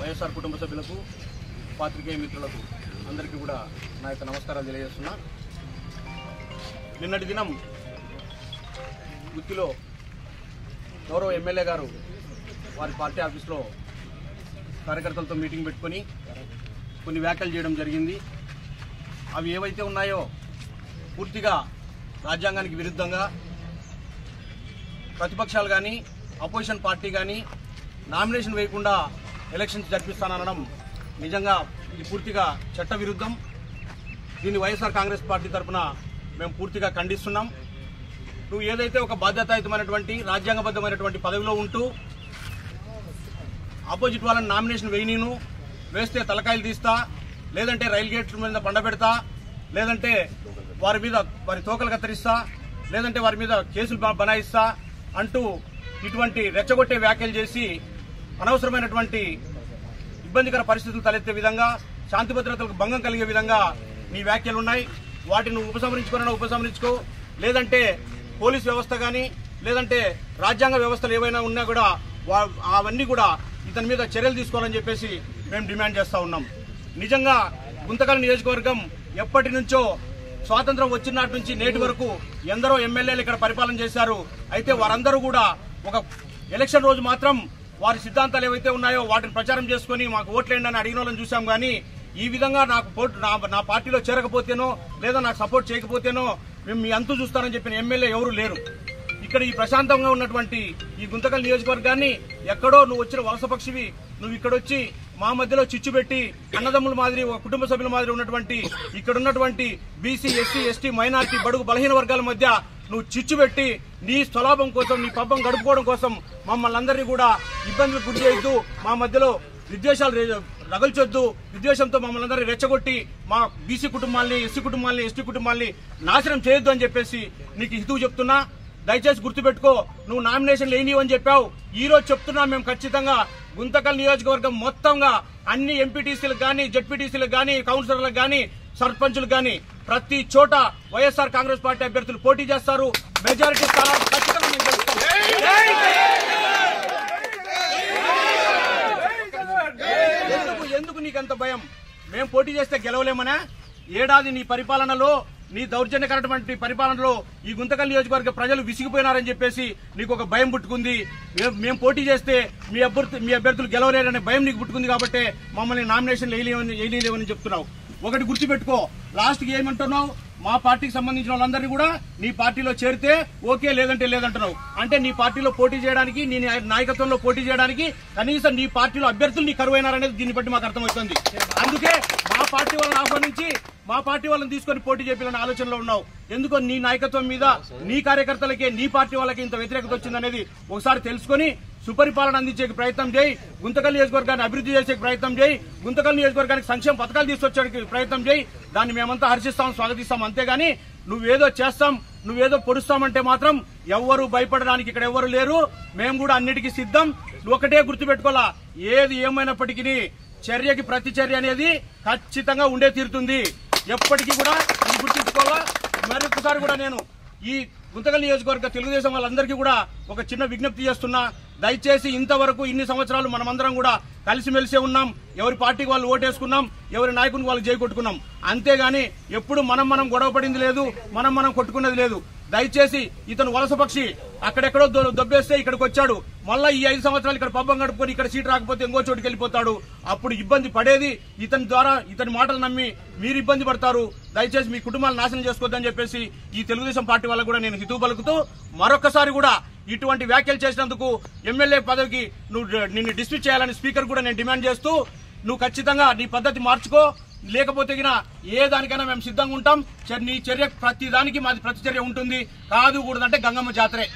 వైఎస్ఆర్ కుటుంబ సభ్యులకు పాత్రికేయ మిత్రులకు అందరికీ కూడా నా యొక్క నమస్కారాలు తెలియజేస్తున్నా. నిన్నటి దినం గుత్తిలో గౌరవ ఎమ్మెల్యే గారు వారి పార్టీ ఆఫీస్లో కార్యకర్తలతో మీటింగ్ పెట్టుకొని కొన్ని వ్యాఖ్యలు చేయడం జరిగింది. అవి ఏవైతే ఉన్నాయో పూర్తిగా రాజ్యాంగానికి విరుద్ధంగా ప్రతిపక్షాలు కానీ అపోజిషన్ పార్టీ కానీ నామినేషన్ వేయకుండా ఎలక్షన్స్ జరిపిస్తాననడం నిజంగా ఇది పూర్తిగా చట్ట విరుద్ధం. దీన్ని వైఎస్ఆర్ కాంగ్రెస్ పార్టీ తరఫున మేము పూర్తిగా ఖండిస్తున్నాం. నువ్వు ఏదైతే ఒక బాధ్యతాయుతమైనటువంటి రాజ్యాంగబద్ధమైనటువంటి పదవిలో ఉంటూ ఆపోజిట్ వాళ్ళని నామినేషన్ వేయనీను, వేస్తే తలకాయలు తీస్తా, లేదంటే రైలు గేట్ల మీద పండబెడతా, లేదంటే వారి తోకలు కత్తిరిస్తా, లేదంటే వారి మీద కేసులు బనాయిస్తా అంటూ ఇటువంటి రెచ్చగొట్టే వ్యాఖ్యలు చేసి అనవసరమైనటువంటి ఇబ్బందికర పరిస్థితులు తలెత్తే విధంగా, శాంతి భద్రతలకు భంగం కలిగే విధంగా నీ వ్యాఖ్యలు ఉన్నాయి. వాటిని ఉపసంహరించుకో, లేదంటే పోలీస్ వ్యవస్థ కానీ లేదంటే రాజ్యాంగ వ్యవస్థలు ఏవైనా ఉన్నా కూడా అవన్నీ కూడా ఇతని మీద చర్యలు తీసుకోవాలని చెప్పేసి మేము డిమాండ్ చేస్తూ ఉన్నాం. నిజంగా గుంతకల్ నియోజకవర్గం ఎప్పటి నుంచో స్వాతంత్రం వచ్చినాటి నుంచి నేటి వరకు ఎందరో ఎమ్మెల్యేలు ఇక్కడ పరిపాలన చేశారు. అయితే వారందరూ కూడా ఒక ఎలక్షన్ రోజు మాత్రం వారి సిద్ధాంతాలు ఏవైతే ఉన్నాయో వాటిని ప్రచారం చేసుకుని మాకు ఓట్లేండి అని అడిగిన వాళ్ళని చూసాం. కానీ ఈ విధంగా నా పార్టీలో చేరకపోతేనో లేదా నాకు సపోర్ట్ చేయకపోతేనో మేము మీ అంతు చూస్తారని చెప్పిన ఎమ్మెల్యే ఎవరు లేరు. ఇక్కడ ఈ ప్రశాంతంగా ఉన్నటువంటి ఈ గుంతకల్ నియోజకవర్గాన్ని ఎక్కడో నువ్వు వచ్చిన వలస పక్షివి, నువ్వు ఇక్కడొచ్చి మా మధ్యలో చిచ్చు పెట్టి అన్నదమ్ముల మాదిరి ఒక కుటుంబ సభ్యుల మాదిరి ఉన్నటువంటి ఇక్కడ ఉన్నటువంటి బీసీ, ఎస్సీ, ఎస్టీ, మైనారిటీ, బడుగు బలహీన వర్గాల మధ్య నువ్వు చిచ్చు పెట్టి నీ స్వలాభం కోసం, నీ పబ్బం గడుపుకోవడం కోసం మమ్మల్ని అందరినీ కూడా ఇబ్బందులకు గురి చేయొద్దు, మా మధ్యలో విద్వేషాలు రగల్చొద్దు, విద్వేషంతో మమ్మల్ని అందరినీ రెచ్చగొట్టి మా బీసీ కుటుంబాల్ని, ఎస్సీ కుటుంబాల్ని, ఎస్టీ కుటుంబాల్ని నాశనం చేయొద్దు అని చెప్పేసి నీకు హితవు చెప్తున్నా. దయచేసి గుర్తుపెట్టుకో, నువ్వు నామినేషన్ లేనివి అని చెప్పావు. ఈ రోజు చెప్తున్నా, మేము ఖచ్చితంగా గుంతకల్ నియోజకవర్గం మొత్తంగా అన్ని ఎంపీటీసీలకు కానీ, జెడ్పీటీసీలకు కానీ, కౌన్సిలర్లకు కానీ, సర్పంచులకు కానీ ప్రతి చోట వైఎస్ఆర్ కాంగ్రెస్ పార్టీ అభ్యర్థులు పోటీ చేస్తారు. మెజారిటీ స్థానాలు ఖచ్చితంగా మేము గెలుస్తాం. ఎందుకు నీకంత భయం? మేము పోటీ చేస్తే గెలవలేమనా? ఏడాది నీ పరిపాలనలో, నీ దౌర్జన్యకరటువంటి పరిపాలనలో ఈ గుంతకల్ నియోజకవర్గ ప్రజలు విసిగిపోయినారని చెప్పేసి నీకు ఒక భయం పుట్టుకుంది. మేము పోటీ చేస్తే మీ అభ్యర్థులు గెలవలేరనే భయం నీకు పుట్టుకుంది కాబట్టి మమ్మల్ని నామినేషన్ వేయలేవని చెప్తున్నావు. ఒకటి గుర్తుపెట్టుకో, లాస్ట్కి ఏమంటున్నావు? మా పార్టీకి సంబంధించిన వాళ్ళందరినీ కూడా నీ పార్టీలో చేరితే ఓకే, లేదంటే లేదంటున్నావు. అంటే నీ పార్టీలో పోటీ చేయడానికి, నీ నాయకత్వంలో పోటీ చేయడానికి కనీసం నీ పార్టీలో అభ్యర్థులు నీ కరువైనారనేది దీన్ని బట్టి మాకు అర్థమవుతుంది. అందుకే మా పార్టీ వాళ్ళని ఆహ్వానించి మా పార్టీ వాళ్ళని తీసుకొని పోటీ చేయాలనే ఆలోచనలో ఉన్నావు. ఎందుకో నీ నాయకత్వం మీద, నీ కార్యకర్తలకే, నీ పార్టీ వాళ్ళకి ఇంత వ్యతిరేకత వచ్చిందనేది ఒకసారి తెలుసుకొని సుపరిపాలన అందించే ప్రయత్నం చేయి. గుంతకల్ నియోజకవర్గాన్ని అభివృద్ధి చేసే ప్రయత్నం చేయి. గుంతకల్ నియోజకవర్గానికి సంక్షేమ పథకాలు తీసుకొచ్చే ప్రయత్నం చేయి. దాన్ని మేమంతా హర్షిస్తాం, స్వాగతిస్తాం. అంతేగాని నువ్వేదో చేస్తాం, నువ్వేదో పొడుస్తామంటే మాత్రం ఎవ్వరూ భయపడడానికి ఇక్కడ ఎవ్వరు లేరు. మేము కూడా అన్నిటికీ సిద్ధం. ఒకటే గుర్తుపెట్టుకోవాలా, ఏది ఏమైనప్పటికీ చర్యకి ప్రతి చర్య అనేది ఖచ్చితంగా ఉండే తీరుతుంది. ఎప్పటికీ కూడా ఇది గుర్తుంచుకోవాలా. మరొకసారి కూడా నేను ఈ గుంతకల్ నియోజకవర్గ తెలుగుదేశం వాళ్ళందరికీ కూడా ఒక చిన్న విజ్ఞప్తి చేస్తున్నా. దయచేసి ఇంతవరకు ఇన్ని సంవత్సరాలు మనమందరం కూడా కలిసిమెలిసే ఉన్నాం. ఎవరి పార్టీకి వాళ్ళు ఓటేసుకున్నాం, ఎవరి నాయకునికి వాళ్ళు జై కొట్టుకున్నాం. అంతేగాని ఎప్పుడు మనం గొడవ పడింది లేదు, మనం కొట్టుకున్నది లేదు. దయచేసి ఇతను వలస పక్షి, అక్కడెక్కడో దొబ్బేస్తే ఇక్కడికి వచ్చాడు. మళ్ళా ఈ 5 సంవత్సరాలు ఇక్కడ పబ్బం గడుపుకొని ఇక్కడ సీట్ రాకపోతే ఇంకో చోటుకి వెళ్ళిపోతాడు. అప్పుడు ఇబ్బంది పడేది ఇతని ద్వారా. ఇతని మాటలు నమ్మి మీరు ఇబ్బంది పడతారు. దయచేసి మీ కుటుంబాలు నాశనం చేసుకోవద్దని చెప్పేసి ఈ తెలుగుదేశం పార్టీ వాళ్ళకు కూడా నేను హితవు పలుకుతూ, మరొకసారి కూడా ఇటువంటి వ్యాఖ్యలు చేసినందుకు ఎమ్మెల్యే పదవికి నిన్ను డిస్మిస్ చేయాలని స్పీకర్ కూడా నేను డిమాండ్ చేస్తూ, నువ్వు ఖచ్చితంగా నీ పద్ధతి మార్చుకో, లేకపోతే ఏ దానికైనా మేము సిద్ధంగా ఉంటాం. నీ చర్య ప్రతి దానికి మాది ప్రతిచర్య ఉంటుంది. కాదు కూడదంటే గంగమ్మ జాతరే.